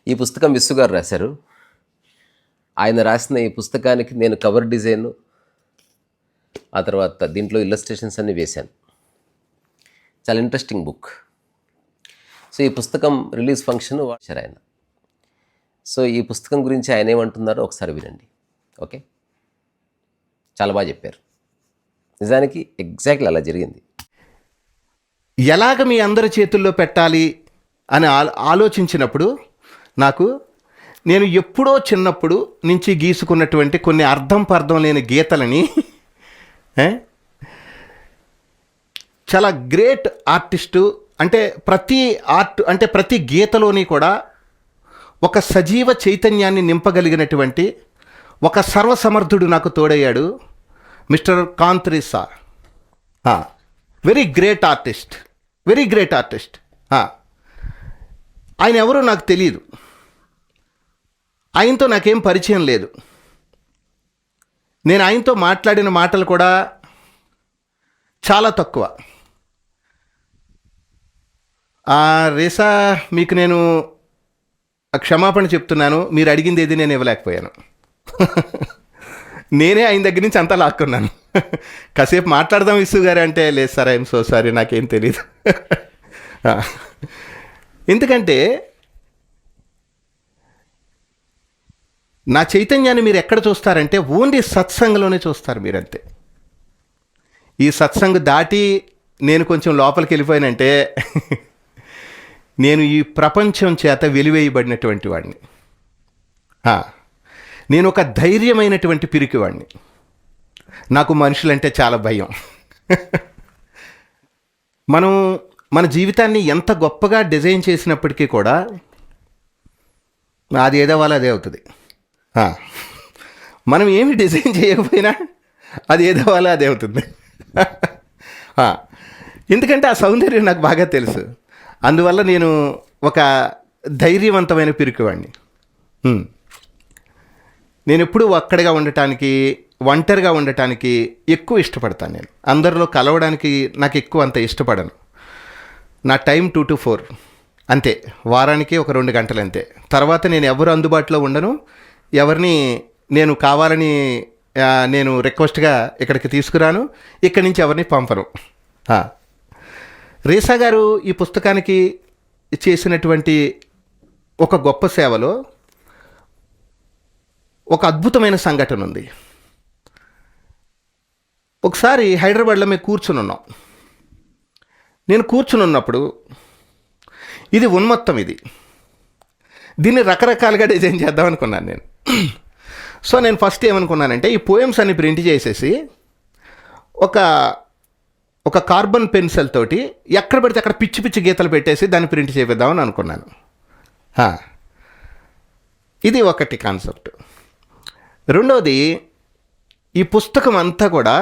ఈ పుస్తకం విస్సు గారు రాశారు. ఆయన రాసిన ఈ పుస్తకానికి నేను కవర్ డిజైన్, ఆ తర్వాత దీంట్లో ఇల్లస్ట్రేషన్స్ అన్నీ వేశాను. చాలా ఇంట్రెస్టింగ్ బుక్. సో ఈ పుస్తకం రిలీజ్ ఫంక్షన్ వచ్చారు ఆయన. సో ఈ పుస్తకం గురించి ఆయన ఏమంటున్నారో ఒకసారి వినండి. ఓకే, చాలా బాగా చెప్పారు. నిజానికి ఎగ్జాక్ట్లీ అలా జరిగింది. ఎలాగ మీ అందరి చేతుల్లో పెట్టాలి అని ఆలోచించినప్పుడు నేను ఎప్పుడో చిన్నప్పుడు నుంచి గీసుకున్నటువంటి కొన్ని అర్థం పర్థం లేని గీతలని చాలా గ్రేట్ ఆర్టిస్టు అంటే ప్రతి గీతలోని కూడా ఒక సజీవ చైతన్యాన్ని నింపగలిగినటువంటి ఒక సర్వసమర్థుడు నాకు తోడయ్యాడు, మిస్టర్ కాంత్రిసా. Very great artist. ఆయన ఎవరో నాకు తెలియదు, ఆయనతో నాకేం పరిచయం లేదు. నేను ఆయనతో మాట్లాడిన మాటలు కూడా చాలా తక్కువ. రేసా, మీకు నేను క్షమాపణ చెప్తున్నాను, మీరు అడిగింది ఏది నేను ఇవ్వలేకపోయాను. నేనే ఆయన దగ్గర నుంచి అంతా లాక్కున్నాను. కాసేపు మాట్లాడదాం విసు గారు అంటే, లేదు సార్, ఐఎమ్ సో సారీ, నాకేం తెలీదు. ఎందుకంటే నా చైతన్యాన్ని మీరు ఎక్కడ చూస్తారంటే ఓన్లీ సత్సంగంలోనే చూస్తారు మీరంతే. ఈ సత్సంగ్ దాటి నేను కొంచెం లోపలికి వెళ్ళిపోయానంటే నేను ఈ ప్రపంచం చేత వెలివేయబడినటువంటి వాడిని. నేను ఒక ధైర్యమైనటువంటి పిరికివాడిని. నాకు మనుషులంటే చాలా భయం. మనం మన జీవితాన్ని ఎంత గొప్పగా డిజైన్ చేసినప్పటికీ కూడా అది ఏదో వాళ్ళ అదే అవుతుంది. మనం ఏమి డిజైన్ చేయకపోయినా అది ఏదో వాళ్ళ అదే అవుతుంది. ఎందుకంటే ఆ సౌందర్యం నాకు బాగా తెలుసు. అందువల్ల నేను ఒక ధైర్యవంతమైన పిరికివాడిని. నేను ఎప్పుడూ ఒక్కడిగా ఉండటానికి, ఒంటరిగా ఉండటానికి ఎక్కువ ఇష్టపడతాను. నేను అందరిలో కలవడానికి నాకు ఎక్కువ అంత ఇష్టపడను. నా టైం 2 to 4 అంతే, వారానికి ఒక 2 గంటలు అంతే. తర్వాత నేను ఎవరు అందుబాటులో ఉండను, ఎవరిని నేను కావాలని నేను రిక్వెస్ట్గా ఇక్కడికి తీసుకురాను, ఇక్కడి నుంచి ఎవరిని పంపను. రేసా గారు ఈ పుస్తకానికి చేసినటువంటి ఒక గొప్ప సేవలో ఒక అద్భుతమైన సంఘటన ఉంది. ఒకసారి హైదరాబాద్లో మేము కూర్చుని ఉన్నాం. నేను కూర్చుని ఉన్నప్పుడు ఇది ఉన్మత్తం, దీన్ని రకరకాలుగా డిజైన్ చేద్దాం అనుకున్నాను నేను. సో నేను ఫస్ట్ ఏమనుకున్నానంటే ఈ పోయమ్స్ అన్ని ప్రింట్ చేసేసి ఒక కార్బన్ పెన్సిల్ తోటి ఎక్కడ పడితే అక్కడ పిచ్చి పిచ్చి గీతలు పెట్టేసి దాన్ని ప్రింట్ చేపిద్దామని అనుకున్నాను. ఇది ఒకటి కాన్సెప్ట్. రెండవది, ఈ పుస్తకం అంతా కూడా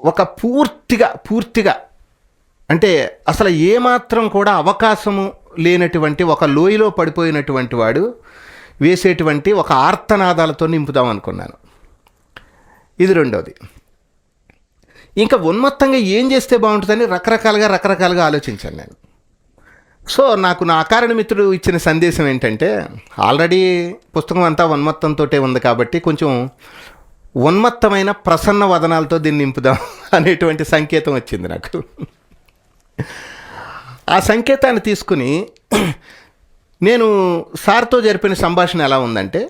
ఒక పూర్తిగా అంటే అసలు ఏమాత్రం కూడా అవకాశము లేనటువంటి ఒక లోయలో పడిపోయినటువంటి వాడు వేసేటువంటి ఒక ఆర్తనాదాలతో నింపుదాం అనుకున్నాను. ఇది రెండవది. ఇంకా ఉన్మత్తంగా ఏం చేస్తే బాగుంటుందని రకరకాలుగా ఆలోచించాను నేను. సో నాకు నా అకారణ మిత్రుడు ఇచ్చిన సందేశం ఏంటంటే, ఆల్రెడీ పుస్తకం అంతా ఉన్మత్తంతో ఉంది కాబట్టి కొంచెం ఉన్మత్తమైన ప్రసన్న వదనాలతో దీన్ని నింపుదాం అనేటువంటి సంకేతం వచ్చింది నాకు. ఆ సంకేతాన్ని తీసుకుని నేను సార్తో జరిపిన సంభాషణ ఎలా ఉందంటే,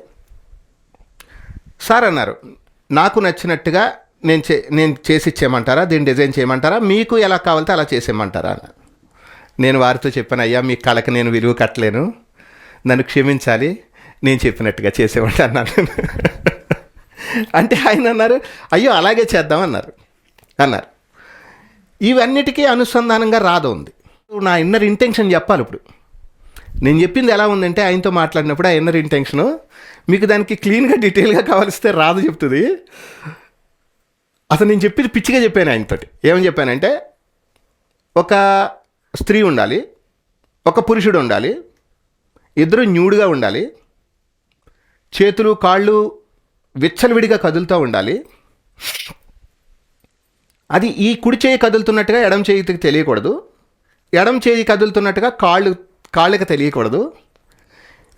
సార్ అన్నారు, నాకు నచ్చినట్టుగా నేను చేసి ఇచ్చేయమంటారా, దీన్ని డిజైన్ చేయమంటారా, మీకు ఎలా కావాలితే అలా చేసేయమంటారా అన్న. నేను వారితో చెప్పాను, అయ్యా మీ కళకి నేను విలువ కట్టలేను, నన్ను క్షమించాలి, నేను చెప్పినట్టుగా చేసేవాడు అన్నాను. అంటే ఆయన అన్నారు, అయ్యో అలాగే చేద్దాం అన్నారు. ఇవన్నిటికీ అనుసంధానంగా రాధ ఉంది. నా ఇన్నర్ ఇంటెన్షన్ చెప్పాలి. ఇప్పుడు నేను చెప్పింది ఎలా ఉందంటే, ఆయనతో మాట్లాడినప్పుడు ఆ ఇన్నర్ ఇంటెన్షను మీకు దానికి క్లీన్గా డీటెయిల్గా కావాల్సితే రాధ చెప్తుంది. అసలు నేను చెప్పింది పిచ్చిగా చెప్పాను ఆయనతోటి. ఏమని చెప్పానంటే, ఒక స్త్రీ ఉండాలి, ఒక పురుషుడు ఉండాలి, ఇద్దరు న్యూడ్గా ఉండాలి, చేతులు కాళ్ళు విచ్చలవిడిగా కదులుతూ ఉండాలి. అది ఈ కుడి చేయి కదులుతున్నట్టుగా ఎడమ చేయికి తెలియకూడదు, ఎడమ చేయి కదులుతున్నట్టుగా కాళ్ళు కాళ్ళకి తెలియకూడదు,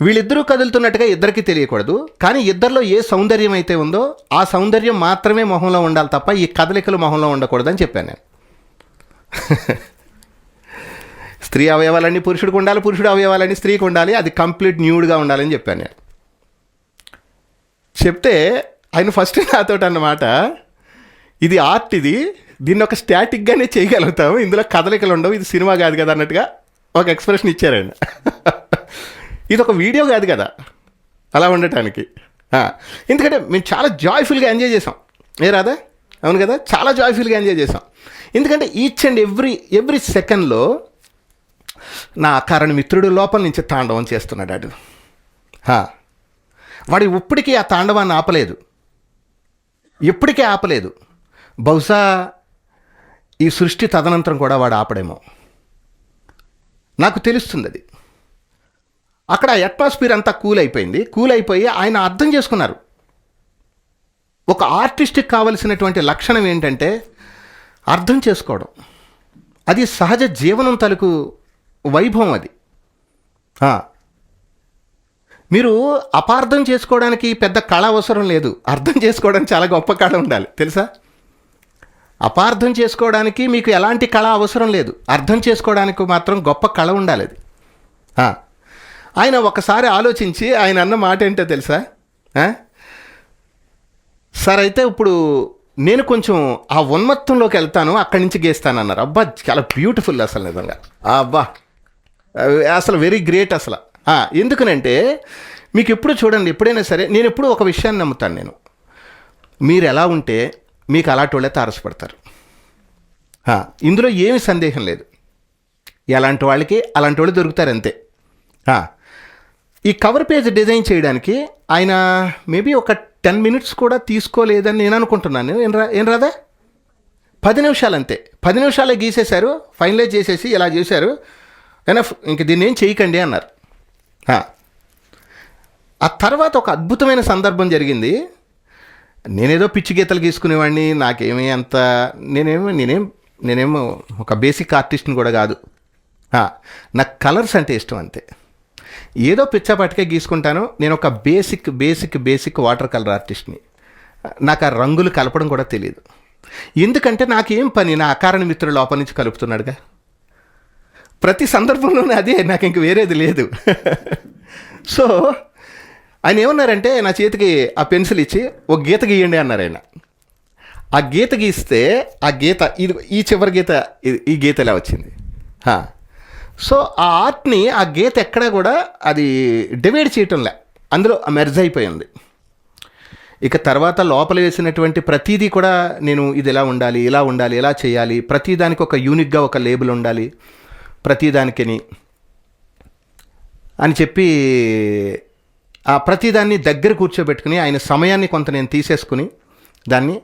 వీళ్ళిద్దరూ కదులుతున్నట్టుగా ఇద్దరికి తెలియకూడదు, కానీ ఇద్దరిలో ఏ సౌందర్యం అయితే ఉందో ఆ సౌందర్యం మాత్రమే మొహంలో ఉండాలి తప్ప ఈ కదలికలు మొహంలో ఉండకూడదని చెప్పాను నేను. స్త్రీ అవయవాలన్నీ పురుషుడికి ఉండాలి, పురుషుడు అవయవాలన్నీ స్త్రీకి ఉండాలి, అది కంప్లీట్ న్యూడ్గా ఉండాలని చెప్పాను నేను. చెప్తే ఆయన ఫస్ట్ నాతో అన్నమాట, ఇది ఆర్ట్, దీన్ని ఒక స్టాటిక్గానే చేయగలుగుతాము, ఇందులో కదలికలు ఉండవు, ఇది సినిమా కాదు కదా అన్నట్టుగా ఒక ఎక్స్ప్రెషన్ ఇచ్చారు ఆయన. ఇది ఒక వీడియో కాదు కదా అలా ఉండటానికి. ఎందుకంటే మేము చాలా జాయ్ఫుల్గా ఎంజాయ్ చేసాం. రాదా? అవును కదా, చాలా జాయ్ఫుల్గా ఎంజాయ్ చేసాం. ఎందుకంటే ఈచ్ అండ్ ఎవ్రీ సెకండ్లో నా కారణ మిత్రుడు లోపల నుంచి తాండవం చేస్తున్నాడు. వాడు ఇప్పటికీ ఆ తాండవాన్ని ఆపలేదు, ఎప్పటికీ ఆపలేదు. బహుశా ఈ సృష్టి తదనంతరం కూడా వాడు ఆపడేమో, నాకు తెలుస్తుంది అది. అక్కడ అట్మాస్ఫియర్ అంతా కూల్ అయిపోయి ఆయన అర్థం చేసుకున్నారు. ఒక ఆర్టిస్ట్కి కావలసినటువంటి లక్షణం ఏంటంటే అర్థం చేసుకోవడం. అది సహజ జీవనం తలుకు వైభవం అది. మీరు అపార్థం చేసుకోవడానికి పెద్ద కళ అవసరం లేదు, అర్థం చేసుకోవడానికి చాలా గొప్ప కళ ఉండాలి తెలుసా. అపార్థం చేసుకోవడానికి మీకు ఎలాంటి కళ అవసరం లేదు, అర్థం చేసుకోవడానికి మాత్రం గొప్ప కళ ఉండాలి అది. ఆయన ఒకసారి ఆలోచించి ఆయన అన్న మాట ఏంటో తెలుసా, సార్ అయితే ఇప్పుడు నేను కొంచెం ఆ ఉన్మత్తంలోకి వెళ్తాను, అక్కడి నుంచి గీస్తాను అన్నారు. అబ్బా చాలా బ్యూటిఫుల్ అసలు, నిజంగా అబ్బా అసలు వెరీ గ్రేట్ అసలు. ఎందుకనంటే మీకు ఎప్పుడు చూడండి, ఎప్పుడైనా సరే నేను ఎప్పుడు ఒక విషయాన్ని నమ్ముతాను నేను, మీరు ఎలా ఉంటే మీకు అలాంటి వాళ్ళే తారసపడతారు. ఇందులో ఏమి సందేహం లేదు, ఎలాంటి వాళ్ళకి అలాంటి వాళ్ళు దొరుకుతారు అంతే. ఈ కవర్ పేజ్ డిజైన్ చేయడానికి ఆయన మేబీ ఒక 10 minutes కూడా తీసుకోలేదని నేను అనుకుంటున్నాను. ఏం రాదా, 10 నిమిషాలు అంతే, 10 నిమిషాలే గీసేశారు, ఫైనలైజ్ చేసేసి ఇలా చేశారు, ఎనఫ్, ఇంక దీన్ని ఏం చేయకండి అన్నారు. ఆ తర్వాత ఒక అద్భుతమైన సందర్భం జరిగింది. నేనేదో పిచ్చి గీతలు గీసుకునేవాడిని, నాకేమీ అంత నేనేమో ఒక బేసిక్ ఆర్టిస్ట్ని కూడా కాదు. నాకు కలర్స్ అంటే ఇష్టం అంతే, ఏదో పిచ్చాపాటికే గీసుకుంటాను. నేను ఒక బేసిక్ వాటర్ కలర్ ఆర్టిస్ట్ని. నాకు ఆ రంగులు కలపడం కూడా తెలియదు. ఎందుకంటే నాకేం పని, నా అకారణ మిత్రుడు లోపల నుంచి కలుపుతున్నాడుగా. ప్రతి సందర్భంలోనే అదే, నాకు ఇంక వేరేది లేదు. సో ఆయన ఏమన్నారంటే నా చేతికి ఆ పెన్సిల్ ఇచ్చి ఒక గీత గీయండి అన్నారు ఆయన. ఆ గీత గీస్తే ఆ గీత ఇది, ఈ చివరి గీత ఈ గీత ఇలా వచ్చింది. సో ఆ ఆర్ట్ని, ఆ గీత ఎక్కడా కూడా అది డివైడ్ చేయటంలే, అందులో మెర్జ్ అయిపోయింది. ఇక తర్వాత లోపల వేసినటువంటి ప్రతిదీ కూడా నేను ఇది ఇలా ఉండాలి, ఇలా చేయాలి, ప్రతిదానికి ఒక యూనిక్గా ఒక లేబుల్ ఉండాలి ప్రతిదానికిని అని చెప్పి ఆ ప్రతిదాన్ని దగ్గర కూర్చోబెట్టుకుని ఆయన సమయాన్ని కొంత నేను తీసేసుకుని దాన్ని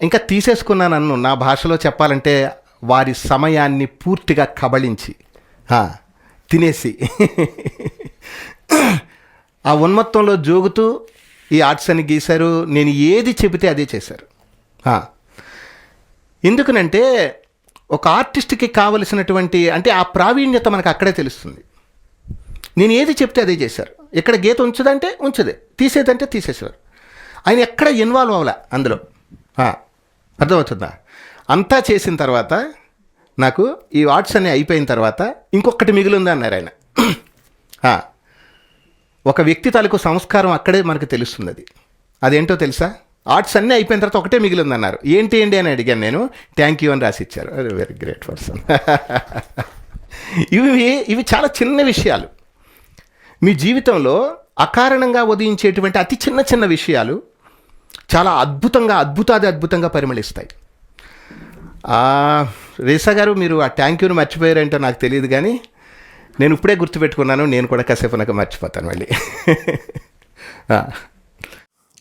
ఇంకా తీసేసుకున్నాను. నా భాషలో చెప్పాలంటే వారి సమయాన్ని పూర్తిగా కబళించి తినేసి ఆ ఉన్మత్తంలో జోగుతూ ఈ ఆర్ట్స్ అని గీశారు. నేను ఏది చెబితే అదే చేశారు. ఎందుకనంటే ఒక ఆర్టిస్ట్కి కావలసినటువంటి అంటే ఆ ప్రావీణ్యత మనకు అక్కడే తెలుస్తుంది. నేను ఏది చెప్తే అదే చేశారు. ఇక్కడ గీత ఉంచదంటే ఉంచదే, తీసేదంటే తీసేసేవారు. ఆయన ఎక్కడ ఇన్వాల్వ్ అవ్వలే అందులో. అర్థమవుతుందా? అంతా చేసిన తర్వాత నాకు ఈ ఆర్ట్స్ అన్నీ అయిపోయిన తర్వాత ఇంకొకటి మిగిలింది అన్నారు ఆయన. ఒక వ్యక్తి తాలూకు సంస్కారం అక్కడే మనకు తెలుస్తుంది. అదేంటో తెలుసా? ఆర్ట్స్ అన్నీ అయిపోయిన తర్వాత ఒకటే మిగిలింది అన్నారు. ఏంటి అని అడిగాను నేను. థ్యాంక్ యూ అని రాసి ఇచ్చారు. Very great person. ఇవి చాలా చిన్న విషయాలు. మీ జీవితంలో అకారణంగా ఉదయించేటువంటి అతి చిన్న విషయాలు చాలా అద్భుతంగా పరిమళిస్తాయి. రేసా గారు, మీరు ఆ థ్యాంక్ యూని మర్చిపోయారంటో నాకు తెలియదు, కానీ నేను ఇప్పుడే గుర్తుపెట్టుకున్నాను. నేను కూడా కాసేపు నాకు మర్చిపోతాను మళ్ళీ.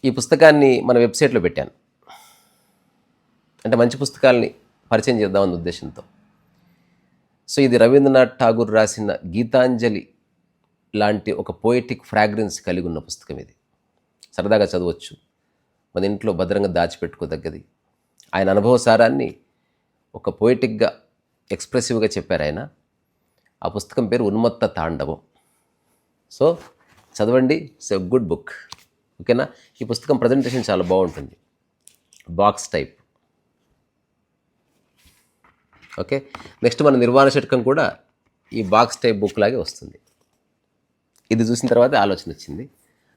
ఈ పుస్తకాన్ని మన వెబ్సైట్లో పెట్టాను, అంటే మంచి పుస్తకాలని పరిచయం చేద్దామన్న ఉద్దేశంతో. సో ఇది రవీంద్రనాథ్ ఠాగూర్ రాసిన గీతాంజలి లాంటి ఒక పోయిటిక్ ఫ్రాగ్రెన్స్ కలిగి ఉన్న పుస్తకం ఇది. సరదాగా చదవచ్చు, మన ఇంట్లో భద్రంగా దాచిపెట్టుకోదగ్గది. ఆయన అనుభవ సారాన్ని ఒక పోయిటిక్గా ఎక్స్ప్రెసివ్గా చెప్పారు ఆయన. ఆ పుస్తకం పేరు ఉన్మత్త తాండవం. సో చదవండి, ఇట్స్ ఎ గుడ్ బుక్. ఓకేనా? ఈ పుస్తకం ప్రజెంటేషన్ చాలా బాగుంటుంది, బాక్స్ టైప్. ఓకే, నెక్స్ట్ మన నిర్వాణ షట్కం కూడా ఈ బాక్స్ టైప్ బుక్ లాగే వస్తుంది. ఇది చూసిన తర్వాత ఆలోచన వచ్చింది,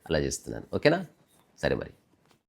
అలా చేస్తున్నాను. ఓకేనా? సరే మరి.